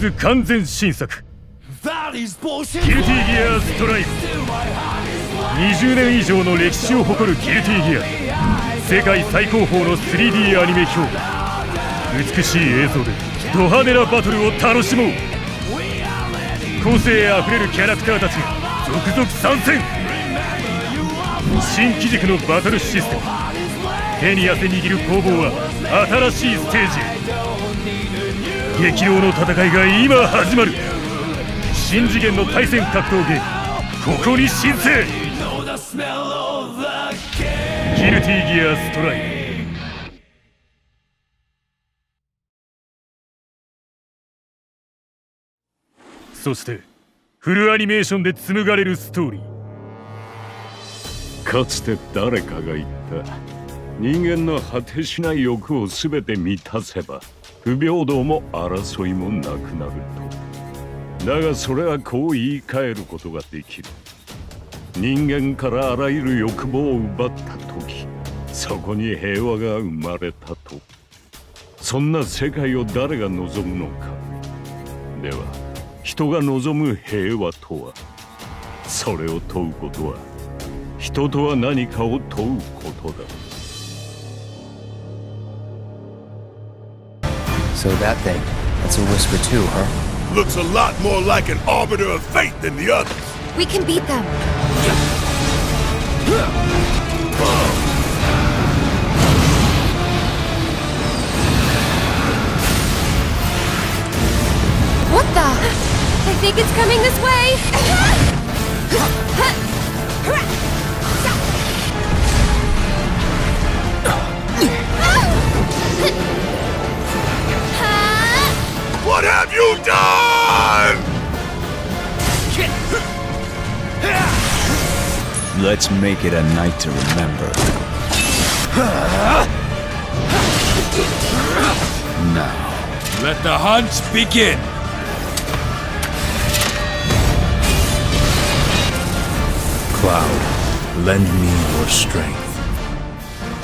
ズ完全新作ギルティギアストライブ。20年以上の歴史を誇るギルティギア、世界最高峰の 3D アニメ評価。美しい映像でド派手なバトルを楽しもう。個性あふれるキャラクターたちが続々参戦。新機軸のバトルシステム、手に汗握る攻防は新しいステージへ。激動の戦いが今始まる。新次元の対戦格闘ゲーム、ここに新生ギルティギアストライブ。そしてフルアニメーションで紡がれるストーリー。かつて誰かが言った。人間の果てしない欲を全て満たせば不平等も争いもなくなると。だがそれはこう言い換えることができる。人間からあらゆる欲望を奪った時、そこに平和が生まれたと。そんな世界を誰が望むのか。では人が望む平和とは、それを問うことは人とは何かを問うことだ。 So that thing, that's a whisper too, huh? Looks a lot more like an arbiter of fate than the others. We can beat them. What the? I think it's coming this way. What have you done? Let's make it a night to remember. Now, let the hunt begin! Cloud, lend me your strength.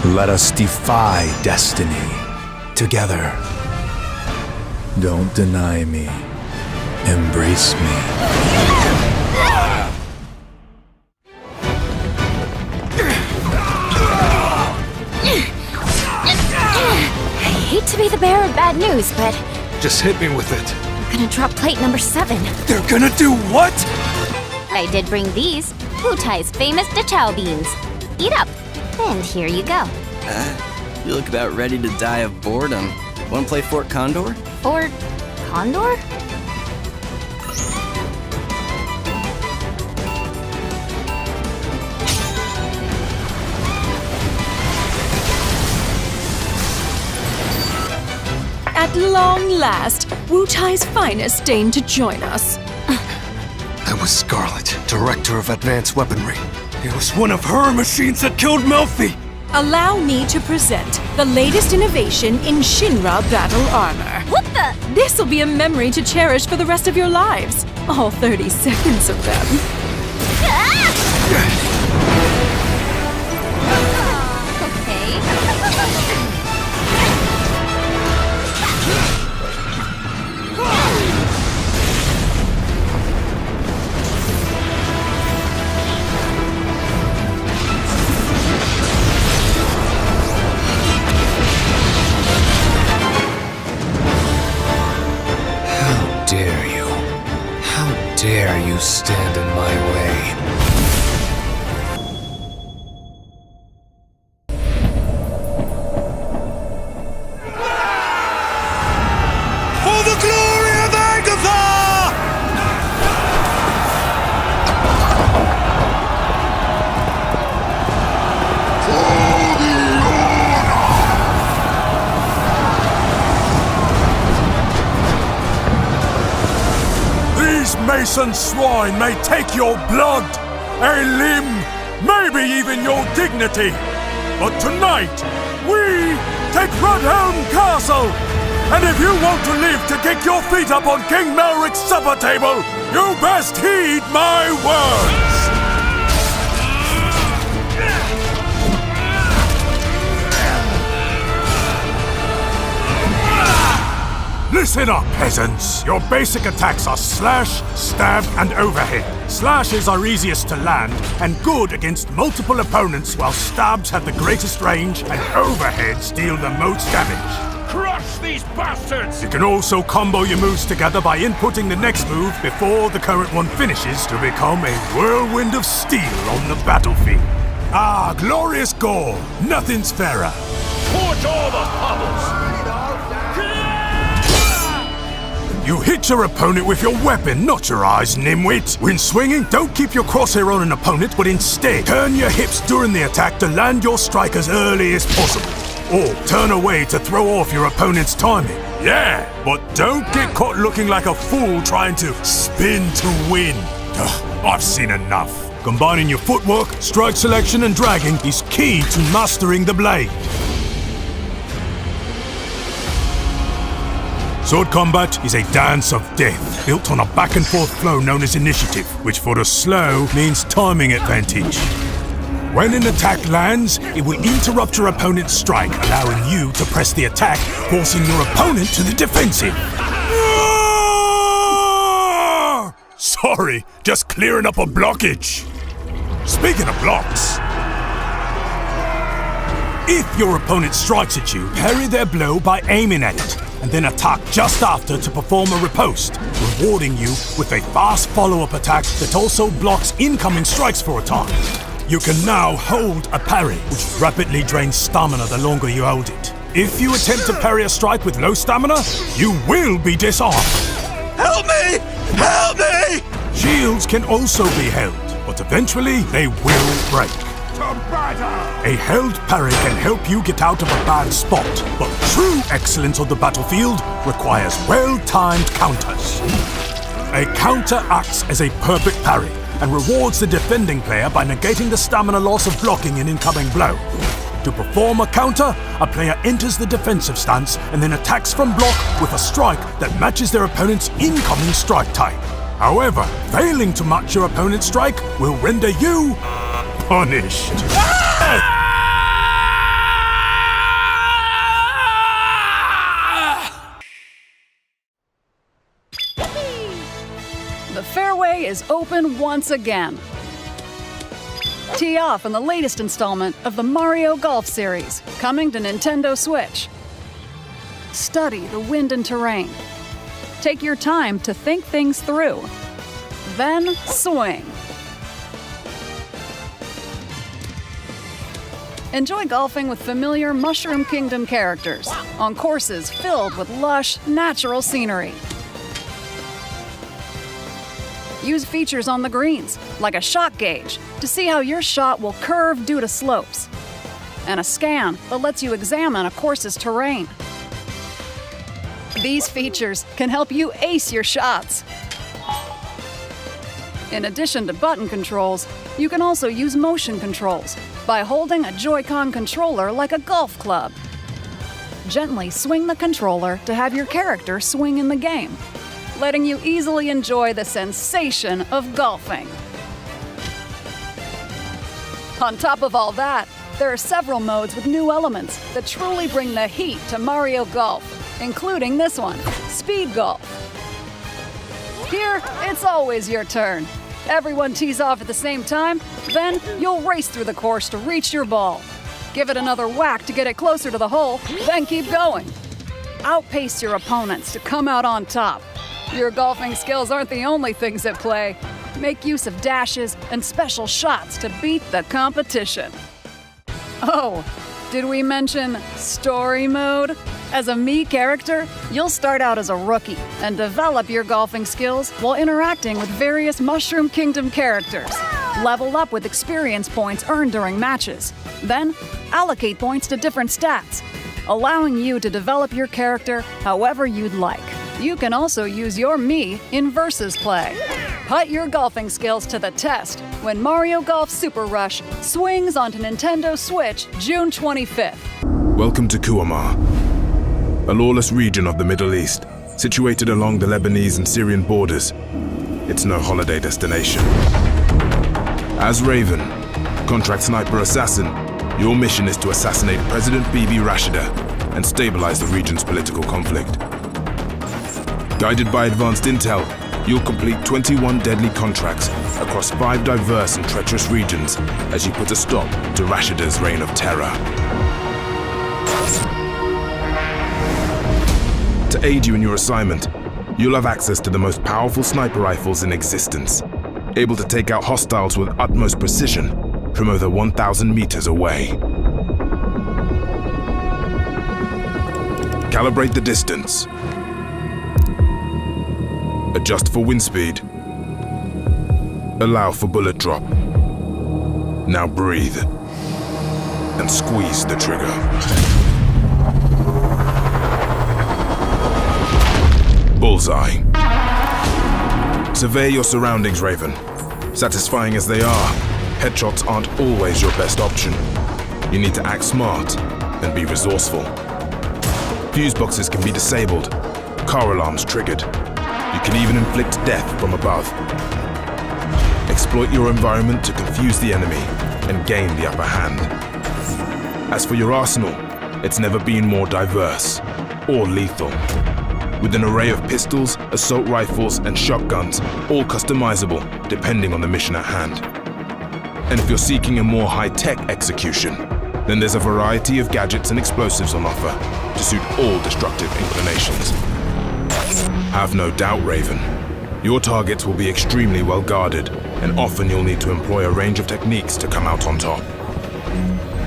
Let us defy destiny together. Don't deny me. Embrace me. I hate to be the bearer of bad news, but Just hit me with it. we're gonna drop plate number 7. They're gonna do what? I did bring these. Wutai's famous Dachau beans. Eat up. And here you go. You look about ready to die of boredom. Wanna play Fort Condor? Or Condor? At long last, Wutai's finest deigned to join us. That was Scarlet, Director of Advanced Weaponry. It was one of her machines that killed Melfi! Allow me to present the latest innovation in Shinra battle armor. What the? This'll be a memory to cherish for the rest of your lives. All 30 seconds of them. Dare you stand in my way? For the glory of Agatha! These Mason swine may take your blood, a limb, maybe even your dignity. But tonight, we take Rudhelm Castle! And if you want to live to kick your feet up on King Melric's supper table, you best heed my words! Listen up, peasants. Your basic attacks are slash, stab, and overhead. Slashes are easiest to land and good against multiple opponents, while stabs have the greatest range and overheads deal the most damage. Crush these bastards! You can also combo your moves together by inputting the next move before the current one finishes to become a whirlwind of steel on the battlefield. Ah, glorious gore! Nothing's fairer. Torch all the puddles! You hit your opponent with your weapon, not your eyes, nimwit. When swinging, don't keep your crosshair on an opponent, but instead turn your hips during the attack to land your strike as early as possible. Or turn away to throw off your opponent's timing. Yeah, but don't get caught looking like a fool trying to spin to win. Ugh, I've seen enough. Combining your footwork, strike selection, and dragging is key to mastering the blade. Sword combat is a dance of death, built on a back-and-forth flow known as initiative, which for the slow means timing advantage. When an attack lands, it will interrupt your opponent's strike, allowing you to press the attack, forcing your opponent to the defensive. Sorry, just clearing up a blockage. Speaking of blocks, if your opponent strikes at you, parry their blow by aiming at it, and then attack just after to perform a riposte, rewarding you with a fast follow-up attack that also blocks incoming strikes for a time. You can now hold a parry, which rapidly drains stamina the longer you hold it. If you attempt to parry a strike with low stamina, you will be disarmed. Help me! Help me! Shields can also be held, but eventually they will break. A held parry can help you get out of a bad spot, but true excellence on the battlefield requires well-timed counters. A counter acts as a perfect parry and rewards the defending player by negating the stamina loss of blocking an incoming blow. To perform a counter, a player enters the defensive stance and then attacks from block with a strike that matches their opponent's incoming strike type. However, failing to match your opponent's strike will render you punished. The fairway is open once again. Tee off in the latest installment of the Mario Golf series, coming to Nintendo Switch. Study the wind and terrain. Take your time to think things through. Then swing. Enjoy golfing with familiar Mushroom Kingdom characters on courses filled with lush, natural scenery. Use features on the greens, like a shot gauge, to see how your shot will curve due to slopes, and a scan that lets you examine a course's terrain. These features can help you ace your shots. In addition to button controls, you can also use motion controls by holding a Joy-Con controller like a golf club. Gently swing the controller to have your character swing in the game, letting you easily enjoy the sensation of golfing. On top of all that, there are several modes with new elements that truly bring the heat to Mario Golf, including this one, Speed Golf. Here, it's always your turn. Everyone tees off at the same time, then you'll race through the course to reach your ball. Give it another whack to get it closer to the hole, then keep going. Outpace your opponents to come out on top. Your golfing skills aren't the only things at play. Make use of dashes and special shots to beat the competition. Oh, did we mention story mode? As a Mii character, you'll start out as a rookie and develop your golfing skills while interacting with various Mushroom Kingdom characters. Level up with experience points earned during matches. Then, allocate points to different stats, allowing you to develop your character however you'd like. You can also use your Mii in versus play. Put your golfing skills to the test when Mario Golf Super Rush swings onto Nintendo Switch June 25th. Welcome to Kuamar, a lawless region of the Middle East, situated along the Lebanese and Syrian borders. It's no holiday destination. As Raven, contract sniper assassin, your mission is to assassinate President Bibi Rashida and stabilize the region's political conflict. Guided by advanced intel, you'll complete 21 deadly contracts across 5 diverse and treacherous regions as you put a stop to Ratchet's reign of terror. To aid you in your assignment, you'll have access to the most powerful sniper rifles in existence, able to take out hostiles with utmost precision from over 1,000 meters away. Calibrate the distance. Adjust for wind speed. Allow for bullet drop. Now breathe and squeeze the trigger. Bullseye. Survey your surroundings, Raven. Satisfying as they are, headshots aren't always your best option. You need to act smart and be resourceful. Fuse boxes can be disabled, car alarms triggered. You can even inflict death from above. Exploit your environment to confuse the enemy and gain the upper hand. As for your arsenal, it's never been more diverse or lethal. With an array of pistols, assault rifles, and shotguns, all customizable depending on the mission at hand. And if you're seeking a more high-tech execution, then there's a variety of gadgets and explosives on offer to suit all destructive inclinations. Have no doubt, Raven. Your targets will be extremely well guarded, and often you'll need to employ a range of techniques to come out on top.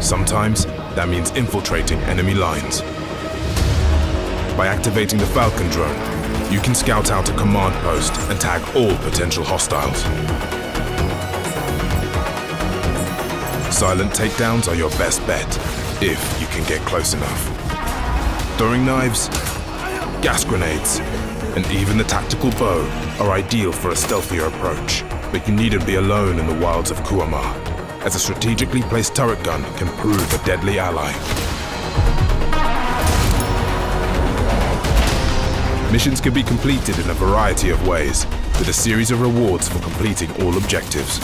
Sometimes, that means infiltrating enemy lines. By activating the Falcon drone, you can scout out a command post and tag all potential hostiles. Silent takedowns are your best bet, if you can get close enough. Throwing knives, gas grenades, and even the tactical bow are ideal for a stealthier approach, but you needn't be alone in the wilds of Kuamar, as a strategically placed turret gun can prove a deadly ally. Missions can be completed in a variety of ways, with a series of rewards for completing all objectives.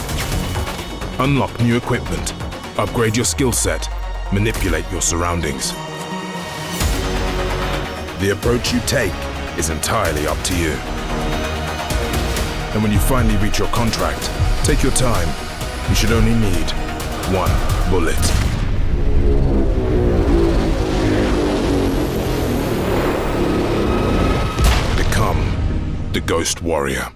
Unlock new equipment, upgrade your skill set, manipulate your surroundings. The approach you take is entirely up to you. And when you finally reach your contract, take your time. You should only need one bullet. Become the Ghost Warrior.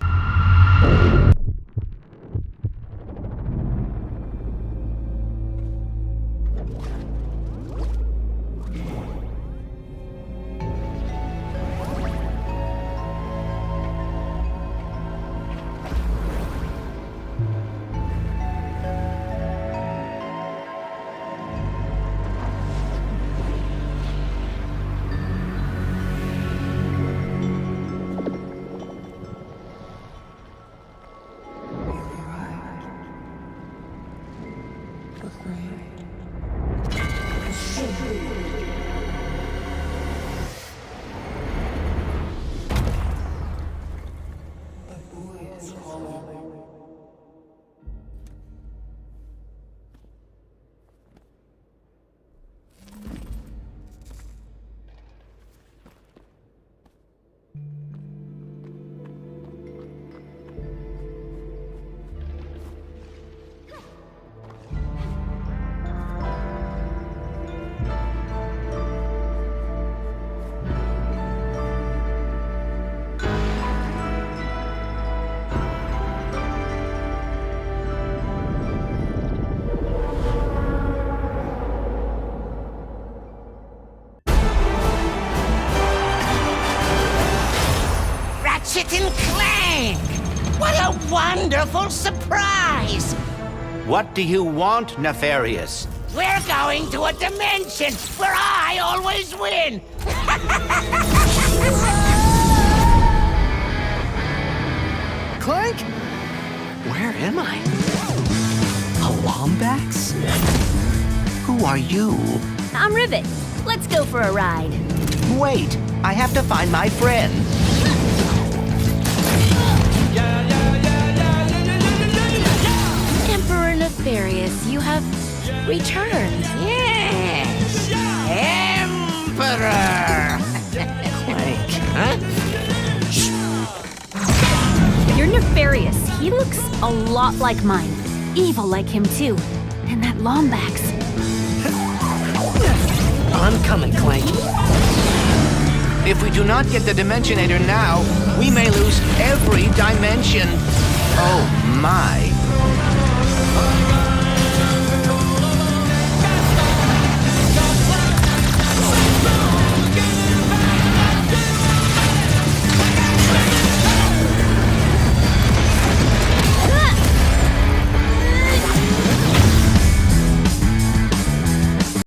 Ratchet and Clank! What a wonderful surprise! What do you want, Nefarious? We're going to a dimension where I always win! Clank? Where am I? A Wombax? Who are you? I'm Rivet. Let's go for a ride. Wait, I have to find my friend. Emperor Nefarious, you have returned. Yes! Emperor! Clank. Huh? Nefarious. He looks a lot like mine. Evil like him, too. And that Lombax. I'm coming, Clank. If we do not get the Dimensionator now, we may lose every dimension. Oh my.